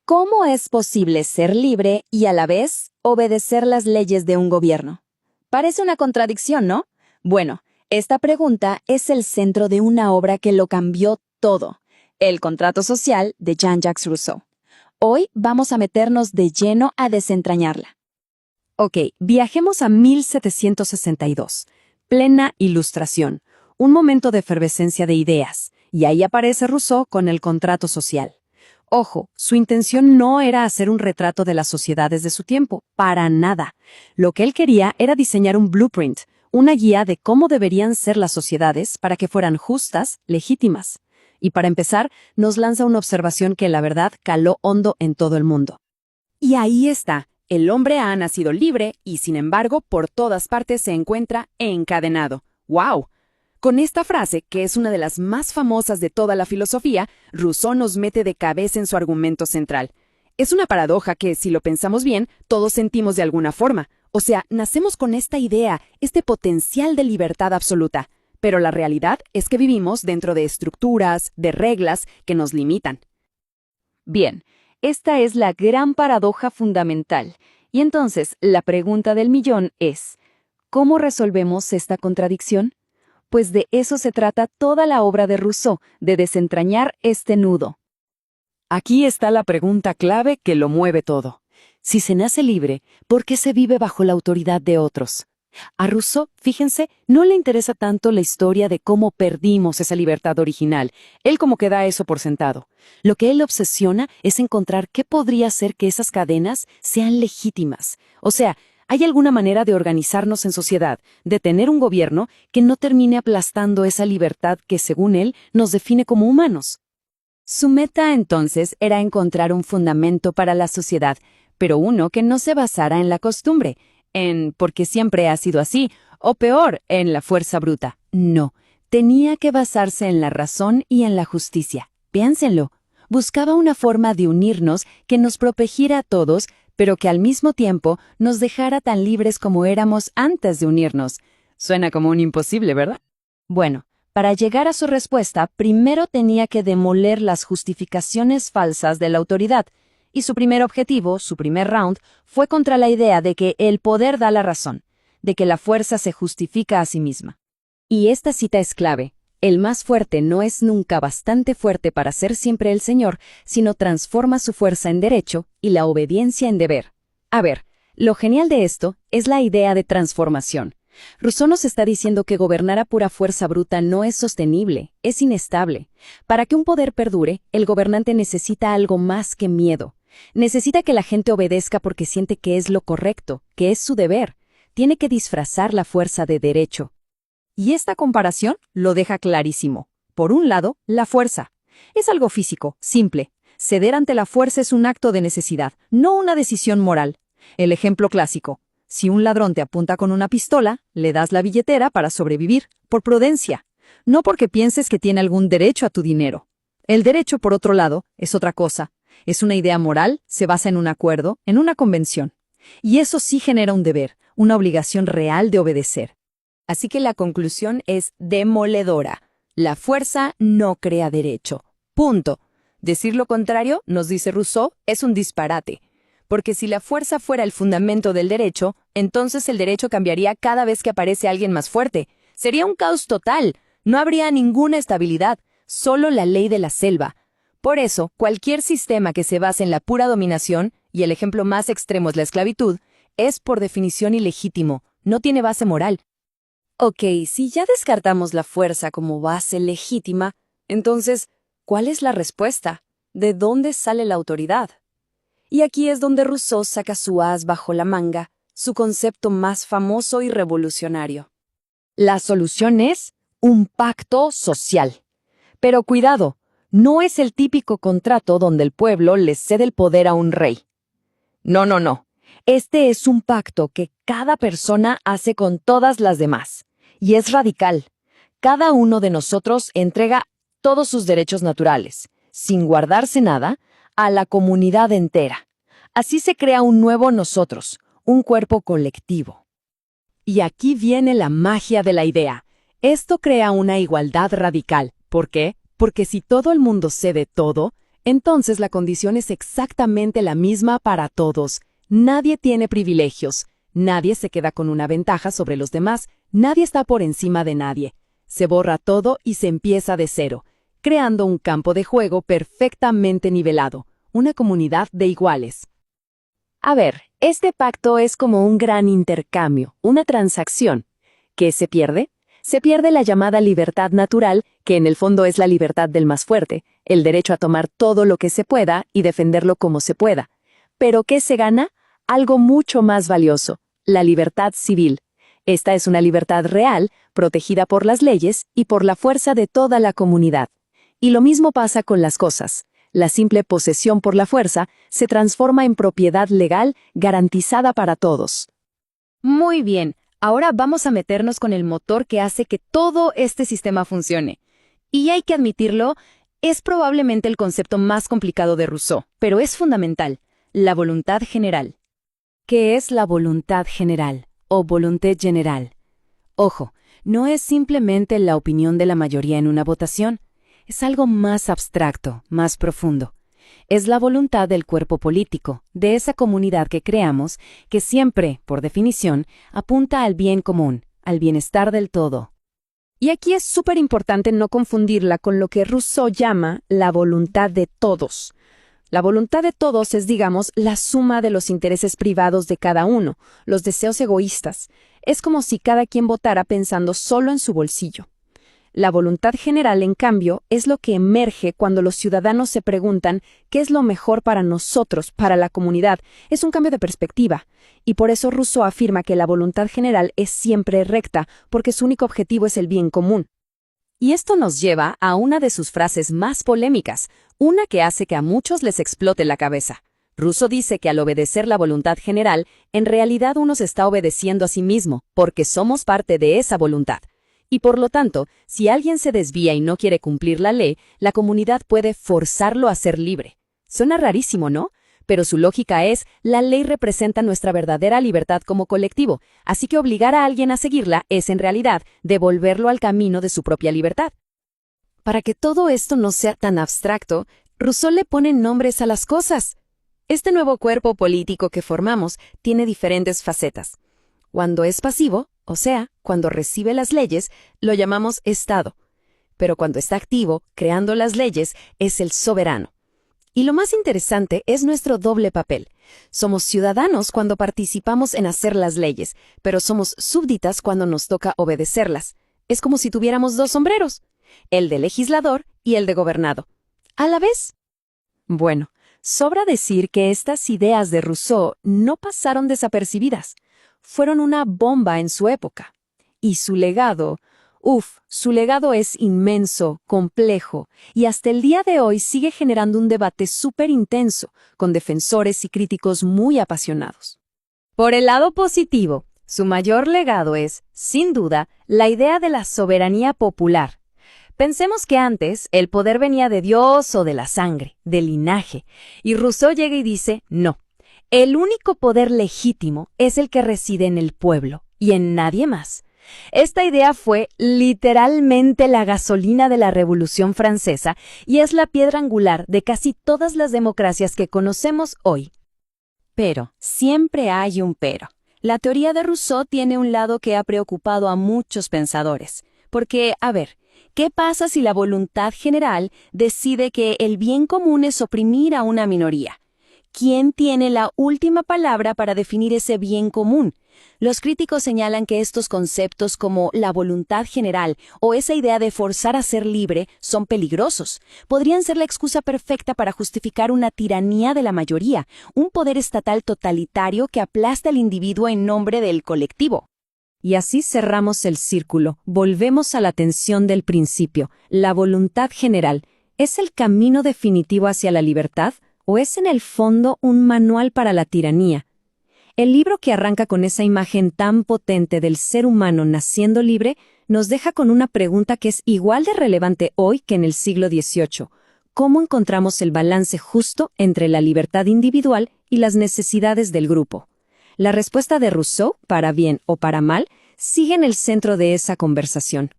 ¿Cómo es posible ser libre y a la vez obedecer las leyes de un gobierno? Parece una contradicción, ¿no? Bueno, esta pregunta es el centro de una obra que lo cambió todo, El contrato social de Jean-Jacques Rousseau. Hoy vamos a meternos de lleno a desentrañarla. Ok, viajemos a 1762, plena Ilustración, un momento de efervescencia de ideas, y ahí aparece Rousseau con el contrato social. Ojo, su intención no era hacer un retrato de las sociedades de su tiempo, para nada. Lo que él quería era diseñar un blueprint, una guía de cómo deberían ser las sociedades para que fueran justas, legítimas. Y para empezar, nos lanza una observación que la verdad caló hondo en todo el mundo. Y ahí está, el hombre ha nacido libre y sin embargo por todas partes se encuentra encadenado. ¡Wow! Con esta frase, que es una de las más famosas de toda la filosofía, Rousseau nos mete de cabeza en su argumento central. Es una paradoja que, si lo pensamos bien, todos sentimos de alguna forma. O sea, nacemos con esta idea, este potencial de libertad absoluta. Pero la realidad es que vivimos dentro de estructuras, de reglas que nos limitan. Bien, esta es la gran paradoja fundamental. Y entonces, la pregunta del millón es, ¿cómo resolvemos esta contradicción? Pues de eso se trata toda la obra de Rousseau, de desentrañar este nudo. Aquí está la pregunta clave que lo mueve todo. Si se nace libre, ¿por qué se vive bajo la autoridad de otros? A Rousseau, fíjense, no le interesa tanto la historia de cómo perdimos esa libertad original. Él como que da eso por sentado. Lo que él le obsesiona es encontrar qué podría hacer que esas cadenas sean legítimas. O sea, ¿hay alguna manera de organizarnos en sociedad, de tener un gobierno que no termine aplastando esa libertad que, según él, nos define como humanos? Su meta, entonces, era encontrar un fundamento para la sociedad, pero uno que no se basara en la costumbre, en porque siempre ha sido así, o peor, en la fuerza bruta. No, tenía que basarse en la razón y en la justicia. Piénsenlo. Buscaba una forma de unirnos que nos protegiera a todos, pero que al mismo tiempo nos dejara tan libres como éramos antes de unirnos. Suena como un imposible, ¿verdad? Bueno, para llegar a su respuesta, primero tenía que demoler las justificaciones falsas de la autoridad, y su primer objetivo, su primer round, fue contra la idea de que el poder da la razón, de que la fuerza se justifica a sí misma. Y esta cita es clave. El más fuerte no es nunca bastante fuerte para ser siempre el señor, sino transforma su fuerza en derecho y la obediencia en deber. A ver, lo genial de esto es la idea de transformación. Rousseau nos está diciendo que gobernar a pura fuerza bruta no es sostenible, es inestable. Para que un poder perdure, el gobernante necesita algo más que miedo. Necesita que la gente obedezca porque siente que es lo correcto, que es su deber. Tiene que disfrazar la fuerza de derecho. Y esta comparación lo deja clarísimo. Por un lado, la fuerza. Es algo físico, simple. Ceder ante la fuerza es un acto de necesidad, no una decisión moral. El ejemplo clásico. Si un ladrón te apunta con una pistola, le das la billetera para sobrevivir, por prudencia, no porque pienses que tiene algún derecho a tu dinero. El derecho, por otro lado, es otra cosa. Es una idea moral, se basa en un acuerdo, en una convención. Y eso sí genera un deber, una obligación real de obedecer. Así que la conclusión es demoledora. La fuerza no crea derecho. Punto. Decir lo contrario, nos dice Rousseau, es un disparate. Porque si la fuerza fuera el fundamento del derecho, entonces el derecho cambiaría cada vez que aparece alguien más fuerte. Sería un caos total. No habría ninguna estabilidad, solo la ley de la selva. Por eso, cualquier sistema que se base en la pura dominación, y el ejemplo más extremo es la esclavitud, es por definición ilegítimo, no tiene base moral. Ok, si ya descartamos la fuerza como base legítima, entonces, ¿cuál es la respuesta? ¿De dónde sale la autoridad? Y aquí es donde Rousseau saca su as bajo la manga, su concepto más famoso y revolucionario. La solución es un pacto social. Pero cuidado, no es el típico contrato donde el pueblo le cede el poder a un rey. No, no, no. Este es un pacto que cada persona hace con todas las demás. Y es radical. Cada uno de nosotros entrega todos sus derechos naturales, sin guardarse nada, a la comunidad entera. Así se crea un nuevo nosotros, un cuerpo colectivo. Y aquí viene la magia de la idea. Esto crea una igualdad radical. ¿Por qué? Porque si todo el mundo cede todo, Entonces la condición es exactamente la misma para todos. Nadie tiene privilegios, nadie se queda con una ventaja sobre los demás, nadie está por encima de nadie. Se borra todo y se empieza de cero, creando un campo de juego perfectamente nivelado, una comunidad de iguales. A ver, este pacto es como un gran intercambio, una transacción. ¿Qué se pierde? Se pierde la llamada libertad natural, que en el fondo es la libertad del más fuerte, el derecho a tomar todo lo que se pueda y defenderlo como se pueda. ¿Pero qué se gana? Algo mucho más valioso, la libertad civil. Esta es una libertad real, protegida por las leyes y por la fuerza de toda la comunidad. Y lo mismo pasa con las cosas. La simple posesión por la fuerza se transforma en propiedad legal garantizada para todos. Muy bien, ahora vamos a meternos con el motor que hace que todo este sistema funcione. Y hay que admitirlo, es probablemente el concepto más complicado de Rousseau, pero es fundamental, la voluntad general. ¿Qué es la voluntad general o volonté générale? Ojo, no es simplemente la opinión de la mayoría en una votación. Es algo más abstracto, más profundo. Es la voluntad del cuerpo político, de esa comunidad que creamos, que siempre, por definición, apunta al bien común, al bienestar del todo. Y aquí es súper importante no confundirla con lo que Rousseau llama la voluntad de todos. La voluntad de todos es, digamos, la suma de los intereses privados de cada uno, los deseos egoístas. Es como si cada quien votara pensando solo en su bolsillo. La voluntad general, en cambio, es lo que emerge cuando los ciudadanos se preguntan qué es lo mejor para nosotros, para la comunidad. Es un cambio de perspectiva. Y por eso Rousseau afirma que la voluntad general es siempre recta, porque su único objetivo es el bien común. Y esto nos lleva a una de sus frases más polémicas, una que hace que a muchos les explote la cabeza. Rousseau dice que al obedecer la voluntad general, en realidad uno se está obedeciendo a sí mismo, porque somos parte de esa voluntad. Y por lo tanto, si alguien se desvía y no quiere cumplir la ley, la comunidad puede forzarlo a ser libre. Suena rarísimo, ¿no? Pero su lógica es, la ley representa nuestra verdadera libertad como colectivo, así que obligar a alguien a seguirla es en realidad devolverlo al camino de su propia libertad. Para que todo esto no sea tan abstracto, Rousseau le pone nombres a las cosas. Este nuevo cuerpo político que formamos tiene diferentes facetas. Cuando es pasivo, o sea, cuando recibe las leyes, lo llamamos Estado. Pero cuando está activo, creando las leyes, es el soberano. Y lo más interesante es nuestro doble papel. Somos ciudadanos cuando participamos en hacer las leyes, pero somos súbditas cuando nos toca obedecerlas. Es como si tuviéramos dos sombreros, el de legislador y el de gobernado. ¿A la vez? Bueno, sobra decir que estas ideas de Rousseau no pasaron desapercibidas. Fueron una bomba en su época. Y su legado, su legado es inmenso, complejo, y hasta el día de hoy sigue generando un debate súper intenso, con defensores y críticos muy apasionados. Por el lado positivo, su mayor legado es, sin duda, la idea de la soberanía popular. Pensemos que antes el poder venía de Dios o de la sangre, del linaje, y Rousseau llega y dice, no. El único poder legítimo es el que reside en el pueblo y en nadie más. Esta idea fue literalmente la gasolina de la Revolución Francesa y es la piedra angular de casi todas las democracias que conocemos hoy. Pero, siempre hay un pero. La teoría de Rousseau tiene un lado que ha preocupado a muchos pensadores. Porque, a ver, ¿qué pasa si la voluntad general decide que el bien común es oprimir a una minoría? ¿Quién tiene la última palabra para definir ese bien común? Los críticos señalan que estos conceptos como la voluntad general o esa idea de forzar a ser libre son peligrosos. Podrían ser la excusa perfecta para justificar una tiranía de la mayoría, un poder estatal totalitario que aplasta al individuo en nombre del colectivo. Y así cerramos el círculo, volvemos a la tensión del principio. La voluntad general, ¿es el camino definitivo hacia la libertad? ¿O es en el fondo un manual para la tiranía? El libro que arranca con esa imagen tan potente del ser humano naciendo libre nos deja con una pregunta que es igual de relevante hoy que en el siglo XVIII. ¿Cómo encontramos el balance justo entre la libertad individual y las necesidades del grupo? La respuesta de Rousseau, para bien o para mal, sigue en el centro de esa conversación.